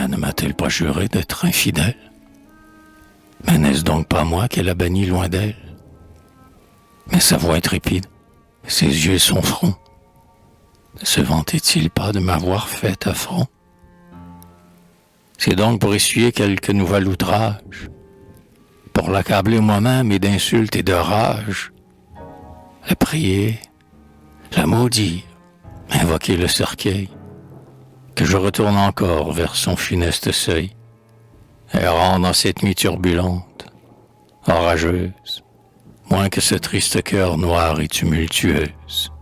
Pourquoi ne m'a-t-elle pas juré d'être infidèle? Mais n'est-ce donc pas moi qu'elle a banni loin d'elle? Mais sa voix intrépide, ses yeux et son front, ne se vantait-il pas de m'avoir fait affront? C'est donc pour essuyer quelque nouvel outrage, pour l'accabler moi-même et d'insultes et de rage, la prier, la maudire, invoquer le cercueil, que je retourne encore vers son funeste seuil, errant dans cette nuit turbulente, orageuse, moins que ce triste cœur noir et tumultueuse.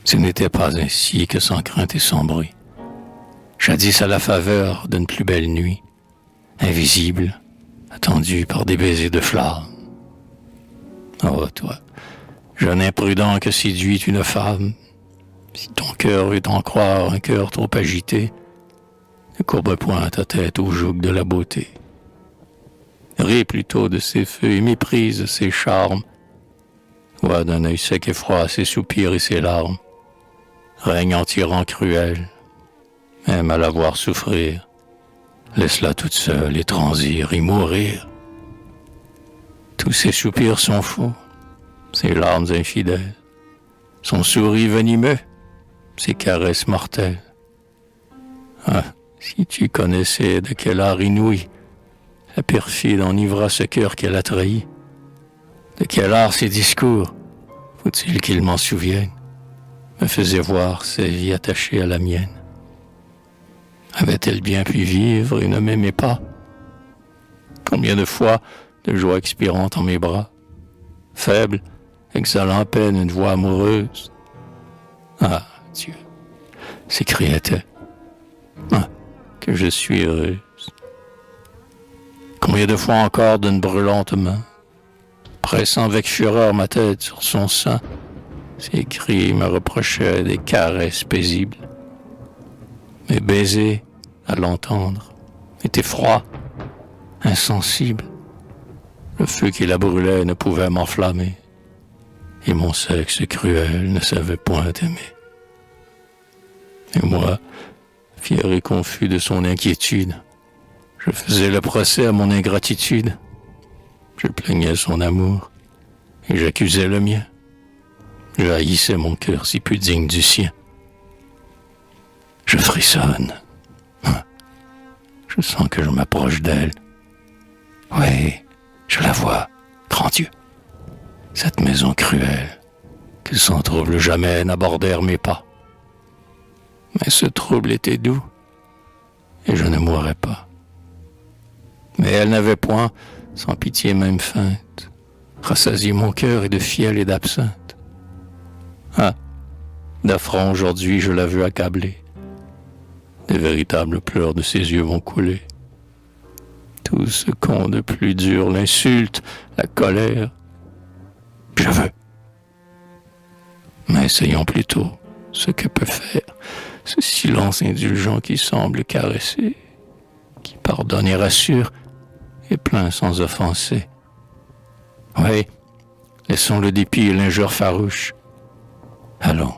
Ce n'était pas ainsi que sans crainte et sans bruit, jadis à la faveur d'une plus belle nuit, invisible, attendue par des baisers de flamme. Oh, toi, jeune imprudent que séduit une femme, si ton cœur veut en croire un cœur trop agité, ne courbe point ta tête au joug de la beauté. Ris plutôt de ses feux et méprise ses charmes. Vois d'un œil sec et froid ses soupirs et ses larmes. Règne en tyran cruel, aime à la voir souffrir. Laisse-la toute seule et transir et mourir. Tous ses soupirs sont faux, ses larmes infidèles, son sourire venimeux, ses caresses mortelles. Ah, si tu connaissais de quel art inouï la perfide enivra ce cœur qu'elle a trahi, de quel art ses discours, faut-il qu'il m'en souvienne, me faisaient voir sa vie attachée à la mienne. Avait-elle bien pu vivre et ne m'aimait pas? Combien de fois de joie expirant en mes bras, faible, exhalant à peine une voix amoureuse. Ah, Dieu, s'écriait-elle, ah, que je suis heureuse. Combien de fois encore d'une brûlante main, pressant avec fureur ma tête sur son sein, ses cris me reprochaient des caresses paisibles. Mes baisers, à l'entendre, étaient froids, insensibles. Le feu qui la brûlait ne pouvait m'enflammer, et mon sexe cruel ne savait point aimer. Et moi, fier et confus de son inquiétude, je faisais le procès à mon ingratitude. Je plaignais son amour, et j'accusais le mien. Je haïssais mon cœur si peu digne du sien. Je frissonne. Je sens que je m'approche d'elle. Oui, je la vois, grand Dieu. Cette maison cruelle, que sans trouble jamais n'abordèrent mes pas. Mais ce trouble était doux, et je ne mourrais pas. Mais elle n'avait point, sans pitié même feinte, rassasié mon cœur et de fiel et d'absinthe. Ah, d'affront aujourd'hui je la veux accabler. Des véritables pleurs de ses yeux vont couler. Tout ce qu'ont de plus dur l'insulte, la colère. Je veux. Mais essayons plutôt ce que peut faire ce silence indulgent qui semble caresser, qui pardonne et rassure, et plaint sans offenser. Oui, laissons le dépit et l'injure farouche. Allons,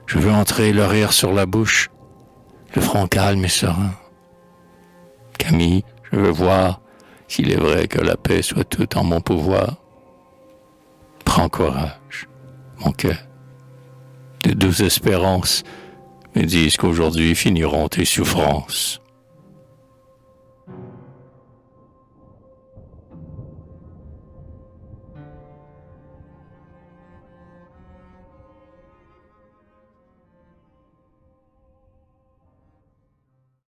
je veux entrer le rire sur la bouche, le front calme et serein. Camille, je veux voir s'il est vrai que la paix soit toute en mon pouvoir. Prends courage, mon cœur. De douces espérances me disent qu'aujourd'hui finiront tes souffrances.